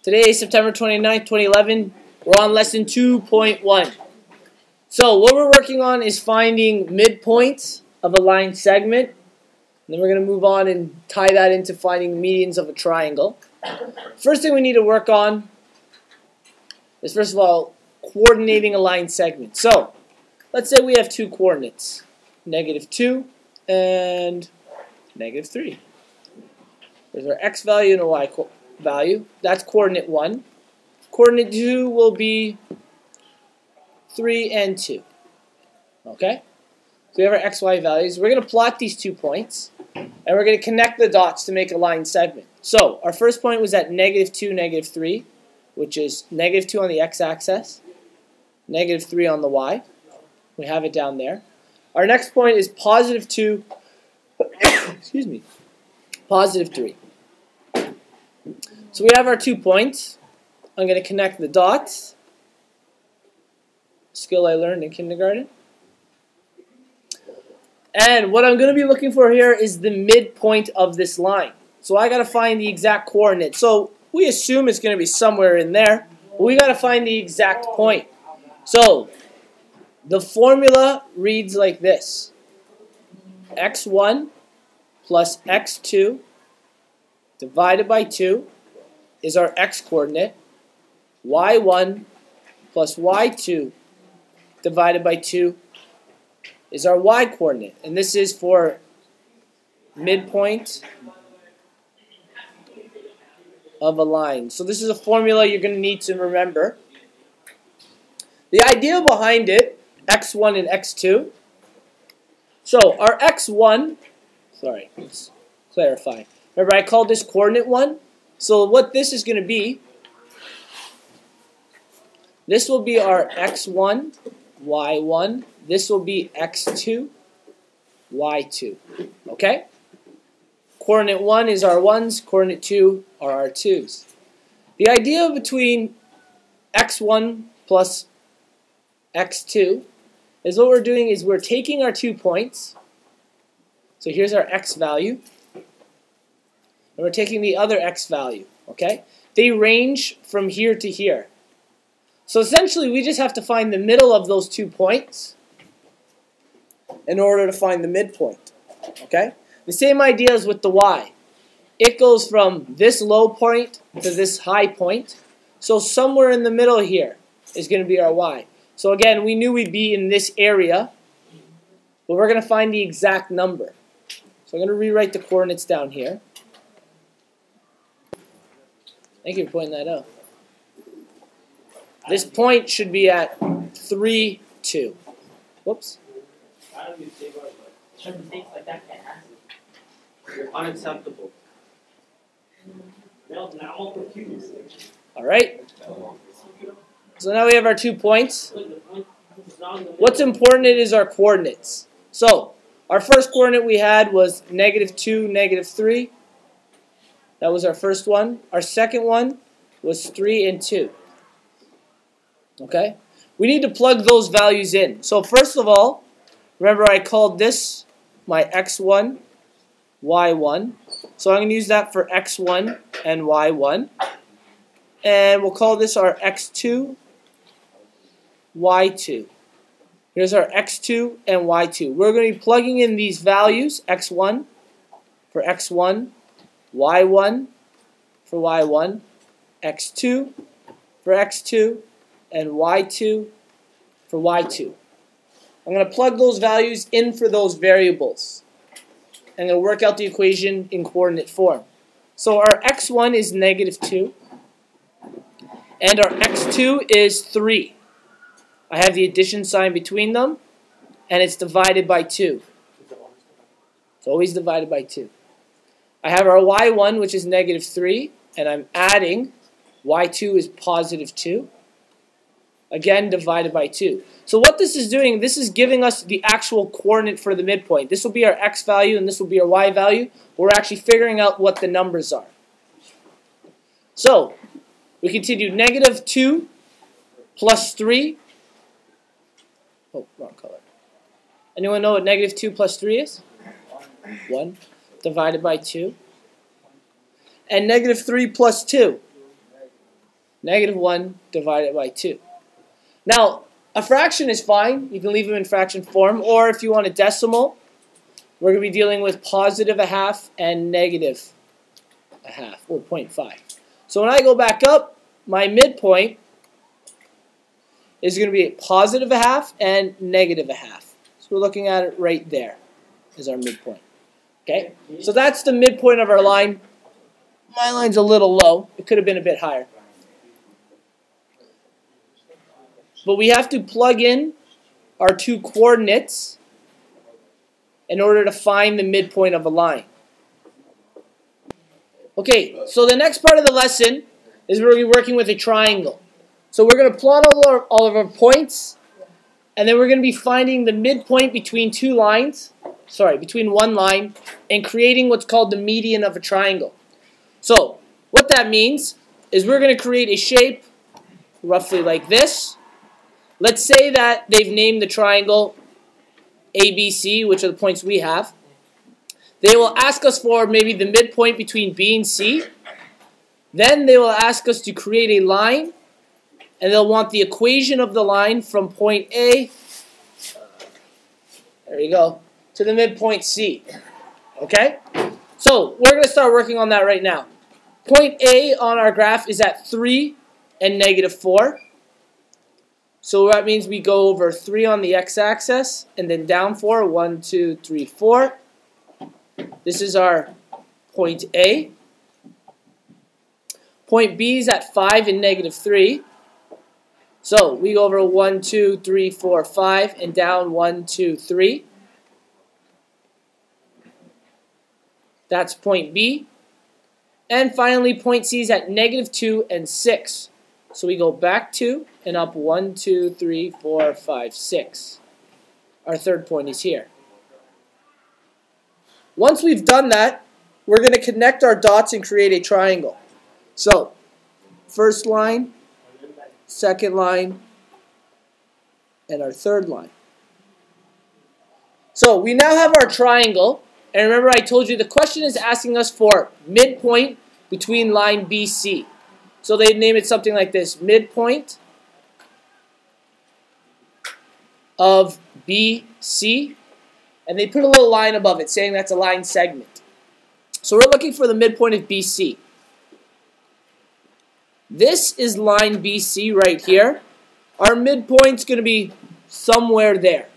Today is September 29th, 2011. We're on lesson 2.1. So what we're working on is finding midpoints of a line segment. And then we're going to move on and tie that into finding the medians of a triangle. First thing we need to work on is, first of all, coordinating a line segment. So let's say we have two coordinates, -2 and -3. There's our x value and a y value. That's coordinate 1. Coordinate 2 will be 3 and 2. Okay? So we have our x, y values. We're going to plot these 2 points, and we're going to connect the dots to make a line segment. So our first point was at -2, -3, which is -2 on the x-axis, -3 on the y. We have it down there. Our next point is +2, excuse me, +3. So we have our 2 points. I'm going to connect the dots. Skill I learned in kindergarten. And what I'm going to be looking for here is the midpoint of this line. So I got to find the exact coordinate. So we assume it's going to be somewhere in there, but we got to find the exact point. So the formula reads like this: x1 plus x2 divided by 2 is our x-coordinate. y1 plus y2 divided by 2 is our y-coordinate. And this is for midpoint of a line. So this is a formula you're going to need to remember. The idea behind it, x1 and x2. So our x1, sorry, let's clarify. Remember I called this coordinate 1? So what this is going to be, this will be our x1, y1. This will be x2, y2. Okay? Coordinate 1 is our 1s. Coordinate 2 are our 2s. The idea between x1 plus x2 is what we're doing is we're taking our 2 points. So here's our x value. And we're taking the other x value, okay? They range from here to here. So essentially, we just have to find the middle of those 2 points in order to find the midpoint, okay? The same idea is with the y. It goes from this low point to this high point. So somewhere in the middle here is going to be our y. So again, we knew we'd be in this area, but we're going to find the exact number. So I'm going to rewrite the coordinates down here. Thank you for pointing that out. This point should be at 3, 2. Whoops. You're unacceptable. All right. So now we have our 2 points. What's important is our coordinates. So our first coordinate we had was -2, -3. That was our first one. Our second one was 3 and 2. Okay? We need to plug those values in. So first of all, remember I called this my x1, y1. So I'm going to use that for x1 and y1. And we'll call this our x2, y2. Here's our x2 and y2. We're going to be plugging in these values, x1 for x1, y1 for y1, x2 for x2, and y2 for y2. I'm going to plug those values in for those variables. I'm going to work out the equation in coordinate form. So our x1 is -2, and our x2 is 3. I have the addition sign between them, and it's divided by 2. It's always divided by 2. I have our y1, which is -3, and I'm adding y2 is +2. Again, divided by 2. So what this is doing, this is giving us the actual coordinate for the midpoint. This will be our x value, and this will be our y value. We're actually figuring out what the numbers are. So we continue. -2 plus 3. Oh, wrong color. Anyone know what -2 plus 3 is? 1 divided by 2. And -3 plus 2. Negative 1 divided by 2. Now, a fraction is fine. You can leave them in fraction form. Or if you want a decimal, we're going to be dealing with positive a half and negative a half, or 0.5. So when I go back up, my midpoint is going to be positive a half and negative a half. So we're looking at it right there as our midpoint. Okay, so that's the midpoint of our line. My line's a little low. It could have been a bit higher. But we have to plug in our two coordinates in order to find the midpoint of a line. Okay, so the next part of the lesson is we're going to be working with a triangle. So we're going to plot all of our points, and then we're going to be finding the midpoint between between one line, and creating what's called the median of a triangle. So what that means is we're going to create a shape roughly like this. Let's say that they've named the triangle ABC, which are the points we have. They will ask us for maybe the midpoint between B and C. Then they will ask us to create a line, and they'll want the equation of the line from point A, there you go, to the midpoint C. Okay? So we're going to start working on that right now. Point A on our graph is at 3 and negative 4. So that means we go over 3 on the x-axis and then down 4. 1, 2, 3, 4. This is our point A. Point B is at 5 and negative 3. So we go over 1, 2, 3, 4, 5 and down 1, 2, 3. That's point B. And finally, point C is at negative 2 and 6. So we go back 2 and up 1, 2, 3, 4, 5, 6. Our third point is here. Once we've done that, we're going to connect our dots and create a triangle. So, first line, second line, and our third line. So we now have our triangle. And remember I told you the question is asking us for midpoint between line BC. So they name it something like this: midpoint of BC. And they put a little line above it saying that's a line segment. So we're looking for the midpoint of BC. This is line BC right here. Our midpoint's going to be somewhere there.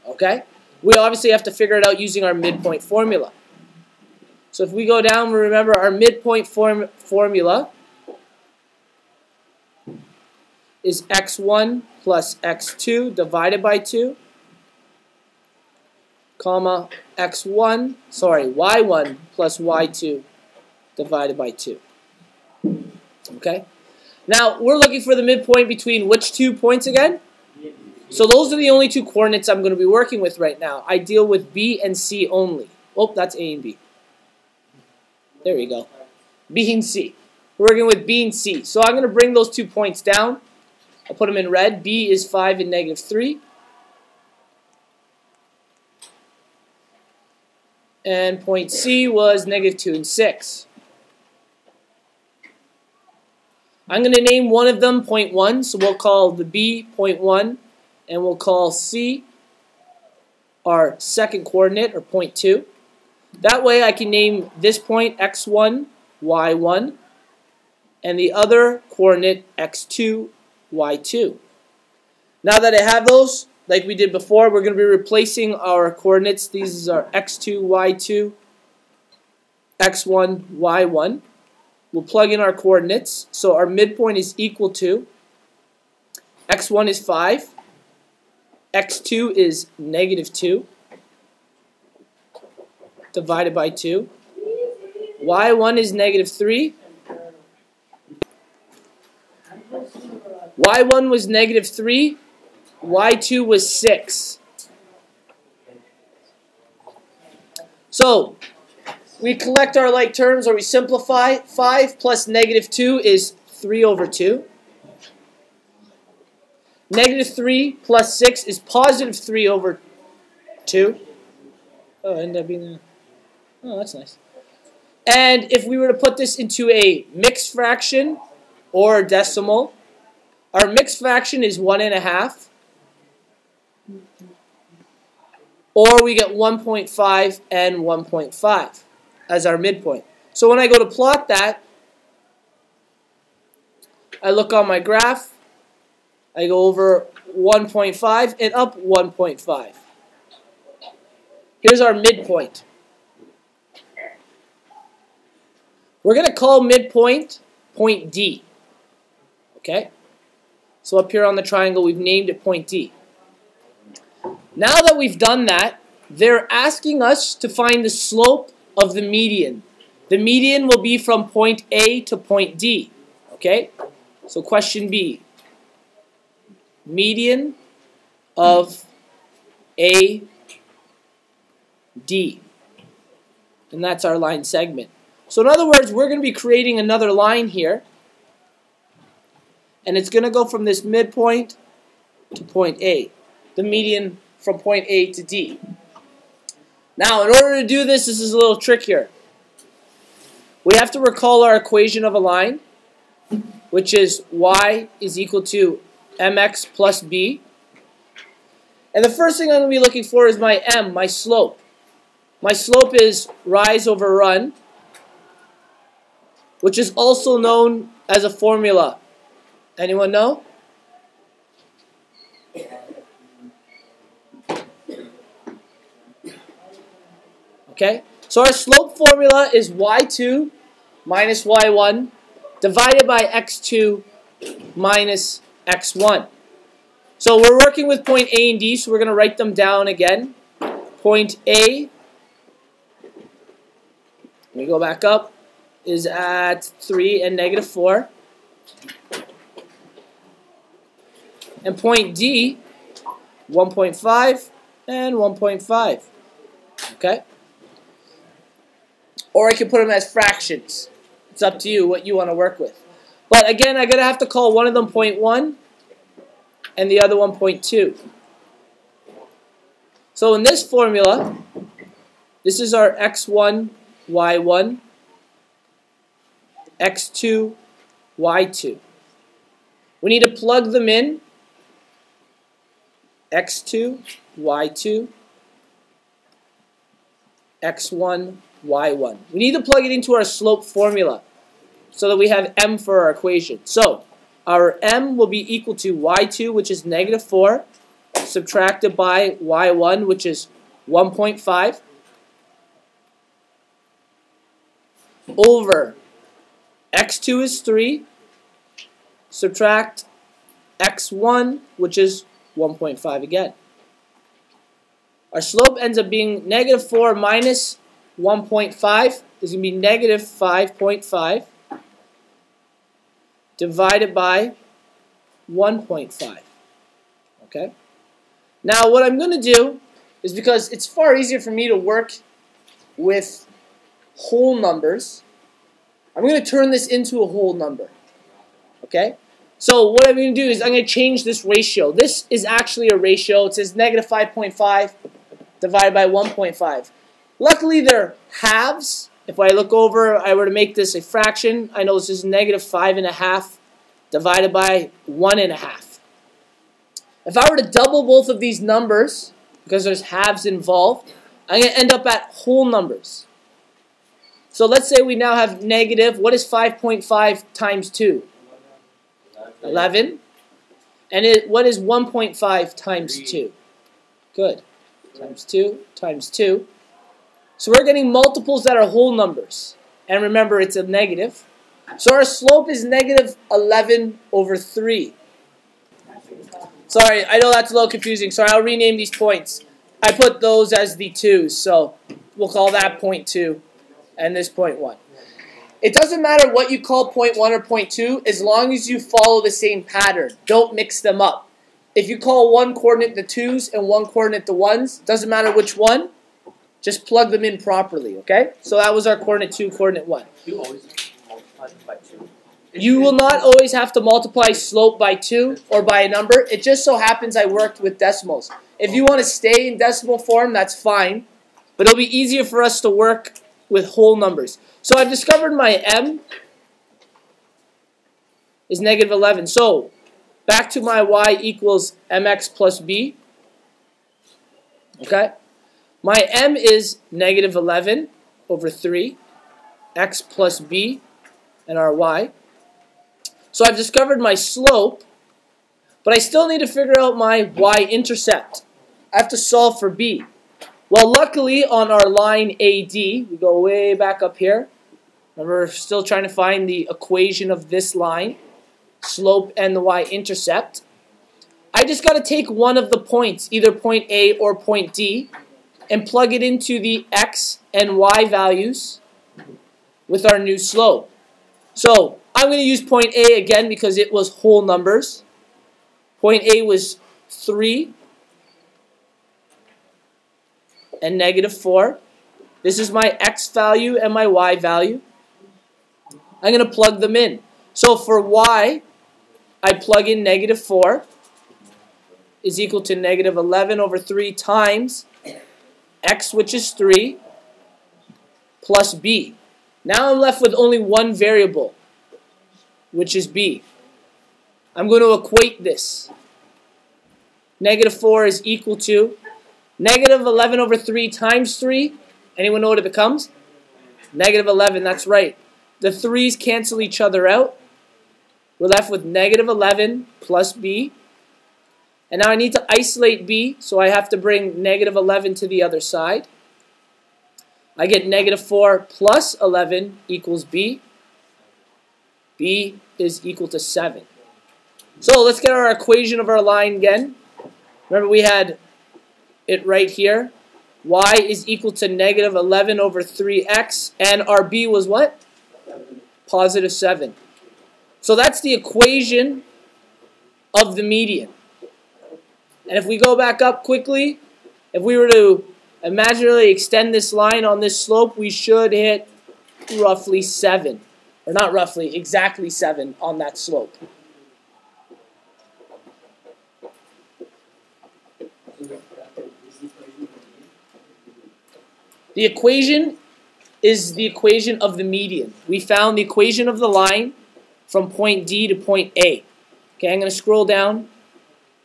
Okay? We obviously have to figure it out using our midpoint formula. So if we go down, we remember our midpoint formula is x1 plus x2 divided by 2, comma y1 plus y2 divided by 2. Okay? Now, we're looking for the midpoint between which 2 points again? So those are the only 2 coordinates I'm going to be working with right now. I deal with B and C only. Oh, that's A and B. There we go. B and C. We're working with B and C. So I'm going to bring those 2 points down. I'll put them in red. B is 5 and negative 3. And point C was negative 2 and 6. I'm going to name one of them point 1, so we'll call the B point 1, and we'll call C our second coordinate, or point 2. That way I can name this point x1, y1, and the other coordinate x2, y2. Now that I have those, like we did before, we're going to be replacing our coordinates. These are x2, y2, x1, y1. We'll plug in our coordinates. So our midpoint is equal to x1 is 5, x2 is negative 2, divided by 2. y1 is negative 3. y1 was negative 3. y2 was 6. So, we collect our like terms, or we simplify. 5 plus negative 2 is 3 over 2. Negative 3 plus 6 is positive 3 over 2. Oh, it ended up being a... Oh, that's nice. And if we were to put this into a mixed fraction, or decimal. Our mixed fraction is 1.5. Or we get 1.5 and 1.5 as our midpoint. So when I go to plot that, I look on my graph, I go over 1.5 and up 1.5. Here's our midpoint. We're going to call midpoint point D. Okay? So up here on the triangle, we've named it point D. Now that we've done that, they're asking us to find the slope of the median. The median will be from point A to point D. Okay? So question B. Median of A, D. And that's our line segment. So in other words, we're going to be creating another line here. And it's going to go from this midpoint to point A. The median from point A to D. Now, in order to do this, this is a little trickier. We have to recall our equation of a line, which is y is equal to mx plus b. And the first thing I'm going to be looking for is my m, my slope. My slope is rise over run, which is also known as a formula. Anyone know? Okay, so our slope formula is y2 minus y1 divided by x2 minus x1. So we're working with point A and D, so we're going to write them down again. Point A, let me go back up, is at 3 and negative 4. And point D, 1.5 and 1.5. Okay? Or I can put them as fractions. It's up to you what you want to work with. But again, I'm going to have to call one of them 0.1 and the other one 0.2. So in this formula, this is our x1, y1, x2, y2. We need to plug them in. x2, y2, x1, y1. We need to plug it into our slope formula so that we have m for our equation. So our m will be equal to y2, which is negative 4, subtracted by y1, which is 1.5, over x2 is 3, subtract x1, which is 1.5 again. Our slope ends up being negative 4 minus 1.5 is going to be negative 5.5 divided by 1.5. Okay? Now what I'm going to do is, because it's far easier for me to work with whole numbers, I'm going to turn this into a whole number. Okay? So what I'm going to do is I'm going to change this ratio. This is actually a ratio. It says negative 5.5 divided by 1.5. Luckily, they're halves. If I look over, I were to make this a fraction, I know this is negative 5.5 divided by 1.5. If I were to double both of these numbers, because there's halves involved, I'm going to end up at whole numbers. So let's say we now have negative, what is 5.5 times 2? 11. And what is 1.5 times 2? Good. Times 2 times 2. So we're getting multiples that are whole numbers. And remember, it's a negative. So our slope is negative 11 over 3. Sorry, I know that's a little confusing. Sorry, I'll rename these points. I put those as the 2s, so we'll call that point 2 and this point 1. It doesn't matter what you call point 1 or point 2 as long as you follow the same pattern. Don't mix them up. If you call one coordinate the 2s and one coordinate the 1s, doesn't matter which one, just plug them in properly, okay? So that was our coordinate 2, coordinate 1. You always multiply them by 2. You will not always have to multiply slope by 2 or by a number. It just so happens I worked with decimals. If you want to stay in decimal form, that's fine. But it'll be easier for us to work with whole numbers. So I've discovered my m. is negative 11. So back to my y equals mx plus b. Okay? My m is negative 11 over 3, x plus b, and our y. So I've discovered my slope, but I still need to figure out my y-intercept. I have to solve for b. Well, luckily on our line AD, we go way back up here. Remember, we're still trying to find the equation of this line, slope and the y-intercept. I just got to take one of the points, either point A or point D, and plug it into the x and y values with our new slope. So I'm going to use point A again because it was whole numbers. Point A was 3 and negative 4. This is my x value and my y value. I'm going to plug them in. So for y, I plug in negative 4 is equal to negative 11 over 3 times x, which is 3, plus b. Now I'm left with only one variable, which is b. I'm going to equate this. Negative 4 is equal to negative 11 over 3 times 3. Anyone know what it becomes? Negative 11, that's right. The 3's cancel each other out. We're left with negative 11 plus b. And now I need to isolate b, so I have to bring negative 11 to the other side. I get negative 4 plus 11 equals b. b is equal to 7. So let's get our equation of our line again. Remember we had it right here. Y is equal to negative 11 over 3x, and our b was what? Positive 7. So that's the equation of the median. And if we go back up quickly, if we were to imaginarily extend this line on this slope, we should hit roughly 7. Or not roughly, exactly 7 on that slope. The equation is the equation of the median. We found the equation of the line from point D to point A. Okay, I'm going to scroll down,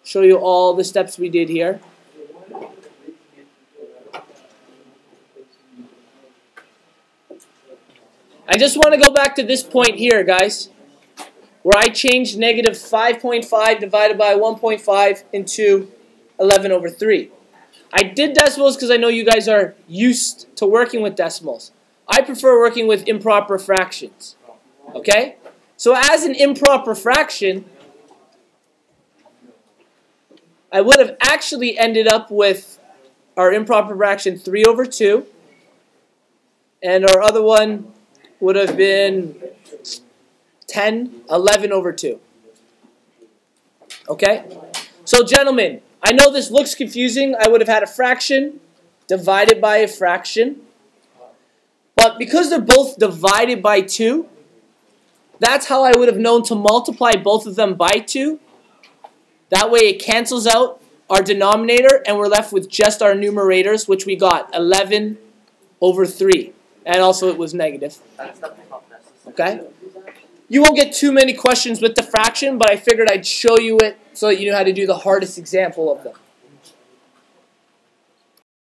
show you all the steps we did here. I just want to go back to this point here, guys, where I changed negative 5.5 divided by 1.5 into 11 over 3. I did decimals because I know you guys are used to working with decimals. I prefer working with improper fractions. Okay? So as an improper fraction, I would have actually ended up with our improper fraction 3 over 2. And our other one would have been 11 over 2. Okay? So gentlemen, I know this looks confusing. I would have had a fraction divided by a fraction. But because they're both divided by 2, that's how I would have known to multiply both of them by 2. That way it cancels out our denominator and we're left with just our numerators, which we got 11 over 3. And also it was negative. Okay? You won't get too many questions with the fraction, but I figured I'd show you it so that you know how to do the hardest example of them.